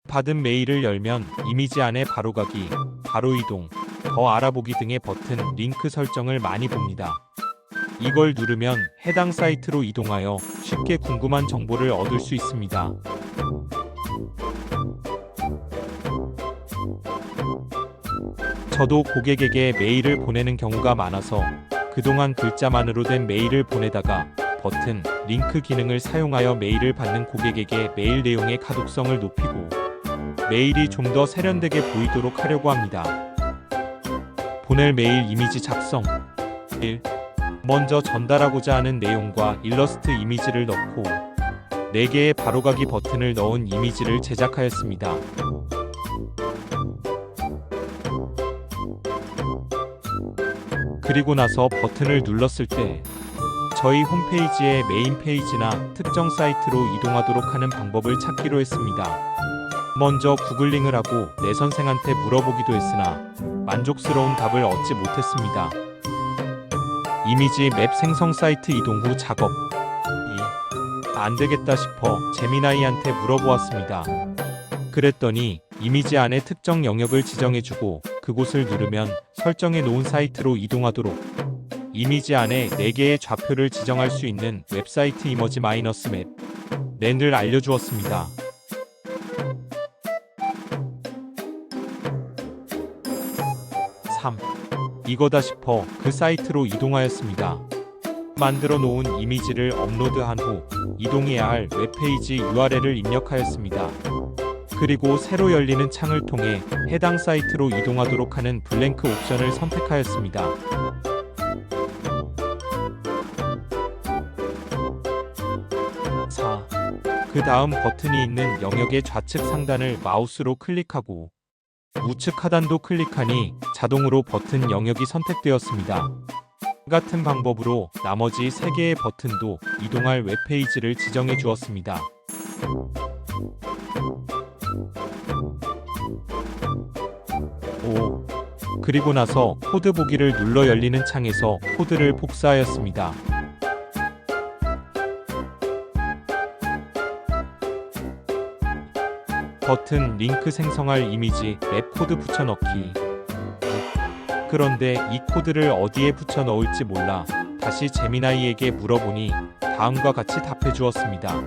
받은 메일을 열면 이미지 안에 바로가기, 바로 이동, 더 알아보기 등의 버튼, 링크 설정을 많이 봅니다. 이걸 누르면 해당 사이트로 이동하여 쉽게 궁금한 정보를 얻을 수 있습니다. 저도 고객에게 메일을 보내는 경우가 많아서 그동안 글자만으로 된 메일을 보내다가 버튼, 링크 기능을 사용하여 메일을 받는 고객에게 메일 내용의 가독성을 높이고 메일이 좀 더 세련되게 보이도록 하려고 합니다. 보낼 메일 이미지 작성. 1. 먼저 전달하고자 하는 내용과 일러스트 이미지를 넣고 4개의 바로가기 버튼을 넣은 이미지를 제작하였습니다. 그리고 나서 버튼을 눌렀을 때 저희 홈페이지의 메인 페이지나 특정 사이트로 이동하도록 하는 방법을 찾기로 했습니다. 먼저 구글링을 하고 내 선생한테 물어보기도 했으나 만족스러운 답을 얻지 못했습니다. 이미지 맵 생성 사이트 이동 후 작업. 안되겠다 싶어 제미나이한테 물어보았습니다. 그랬더니 이미지 안에 특정 영역을 지정해주고 그곳을 누르면 설정해 놓은 사이트로 이동하도록 이미지 안에 4개의 좌표를 지정할 수 있는 웹사이트 이머지 -맵 랜을 알려주었습니다. 이거다 싶어 그 사이트로 이동하였습니다. 만들어 놓은 이미지를 업로드한 후 이동해야 할 웹페이지 URL을 입력하였습니다. 그리고 새로 열리는 창을 통해 해당 사이트로 이동하도록 하는 블랭크 옵션을 선택하였습니다. 그 다음 버튼이 있는 영역의 좌측 상단을 마우스로 클릭하고 우측 하단도 클릭하니 자동으로 버튼 영역이 선택되었습니다. 같은 방법으로 나머지 3개의 버튼도 이동할 웹페이지를 지정해 주었습니다. 그리고 나서 코드 보기를 눌러 열리는 창에서 코드를 복사하였습니다. 버튼, 링크 생성할 이미지, 맵 코드 붙여넣기. 그런데 이 코드를 어디에 붙여 넣을지 몰라 다시 제미나이에게 물어보니 다음과 같이 답해 주었습니다.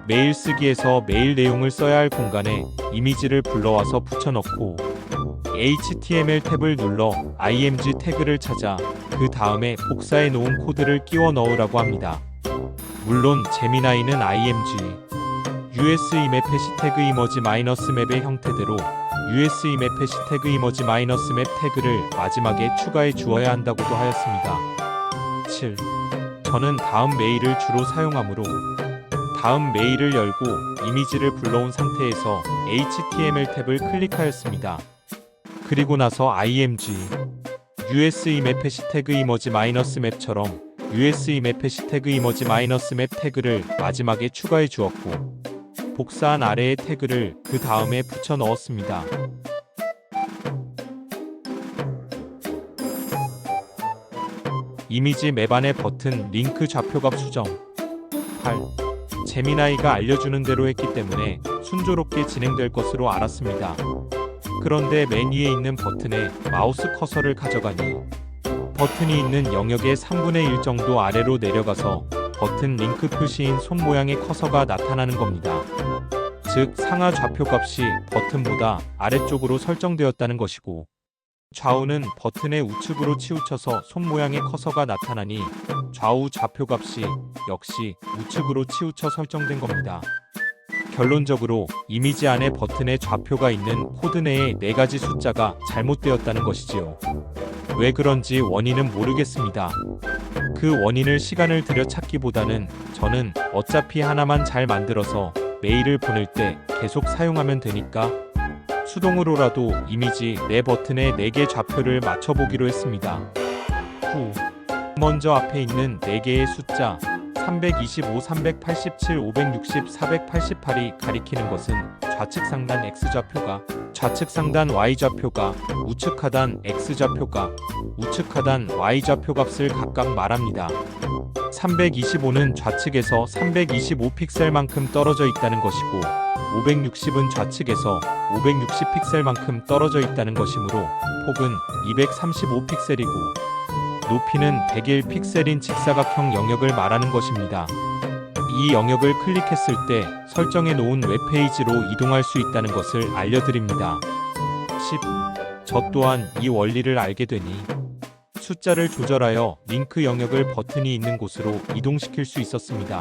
메일 쓰기에서 메일 내용을 써야 할 공간에 이미지를 불러와서 붙여넣고 HTML 탭을 눌러 img 태그를 찾아 그 다음에 복사해 놓은 코드를 끼워 넣으라고 합니다. 물론 제미나이는 img US 이맵 해시태그 이머지 -맵의 형태대로 US 이맵 해시태그 이머지 -맵 태그를 마지막에 추가해 주어야 한다고도 하였습니다. 7. 저는 다음 메일을 주로 사용하므로 다음 메일을 열고 이미지를 불러온 상태에서 HTML 탭을 클릭하였습니다. 그리고 나서 img US 이맵 해시태그 이머지 -맵처럼 US 이맵 해시태그 이머지 -맵 태그를 마지막에 추가해 주었고 복사한 아래의 태그를 그 다음에 붙여 넣었습니다. 이미지 맵 안의 버튼, 링크 좌표값 수정. 8. 제미나이가 알려주는 대로 했기 때문에 순조롭게 진행될 것으로 알았습니다. 그런데 맨 위에 있는 버튼에 마우스 커서를 가져가니 버튼이 있는 영역의 3분의 1 정도 아래로 내려가서 버튼 링크 표시인 손 모양의 커서가 나타나는 겁니다. 즉 상하 좌표 값이 버튼보다 아래쪽으로 설정되었다는 것이고 좌우는 버튼의 우측으로 치우쳐서 손 모양의 커서가 나타나니 좌우 좌표 값이 역시 우측으로 치우쳐 설정된 겁니다. 결론적으로 이미지 안에 버튼의 좌표가 있는 코드 내에 4가지 숫자가 잘못되었다는 것이지요. 왜 그런지 원인은 모르겠습니다. 그 원인을 시간을 들여 찾기보다는 저는 어차피 하나만 잘 만들어서 메일을 보낼 때 계속 사용하면 되니까 수동으로라도 이미지 4버튼의 4개 좌표를 맞춰보기로 했습니다. 먼저 앞에 있는 4개의 숫자 325, 387, 560, 488이 가리키는 것은 좌측 상단 X좌표가, 좌측 상단 Y좌표가, 우측 하단 X좌표가, 우측 하단 Y좌표 값을 각각 말합니다. 325는 좌측에서 325 픽셀만큼 떨어져 있다는 것이고 560은 좌측에서 560 픽셀만큼 떨어져 있다는 것이므로 폭은 235 픽셀이고 높이는 101 픽셀인 직사각형 영역을 말하는 것입니다. 이 영역을 클릭했을 때 설정해 놓은 웹페이지로 이동할 수 있다는 것을 알려드립니다. 10. 저 또한 이 원리를 알게 되니 숫자를 조절하여 링크 영역을 버튼이 있는 곳으로 이동시킬 수 있었습니다.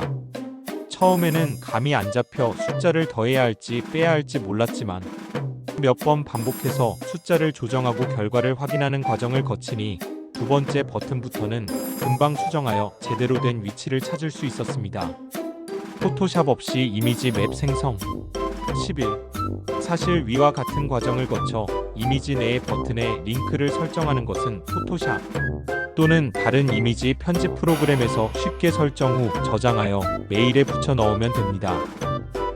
처음에는 감이 안 잡혀 숫자를 더해야 할지 빼야 할지 몰랐지만 몇 번 반복해서 숫자를 조정하고 결과를 확인하는 과정을 거치니 두 번째 버튼부터는 금방 수정하여 제대로 된 위치를 찾을 수 있었습니다. 포토샵 없이 이미지 맵 생성. 11. 사실 위와 같은 과정을 거쳐 이미지 내의 버튼에 링크를 설정하는 것은 포토샵 또는 다른 이미지 편집 프로그램에서 쉽게 설정 후 저장하여 메일에 붙여 넣으면 됩니다.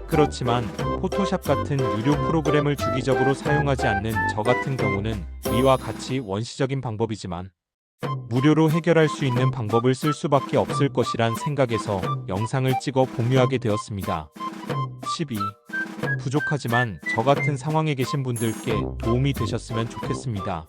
그렇지만 포토샵 같은 유료 프로그램을 주기적으로 사용하지 않는 저 같은 경우는 위와 같이 원시적인 방법이지만 무료로 해결할 수 있는 방법을 쓸 수밖에 없을 것이란 생각에서 영상을 찍어 공유하게 되었습니다. 12. 부족하지만 저 같은 상황에 계신 분들께 도움이 되셨으면 좋겠습니다.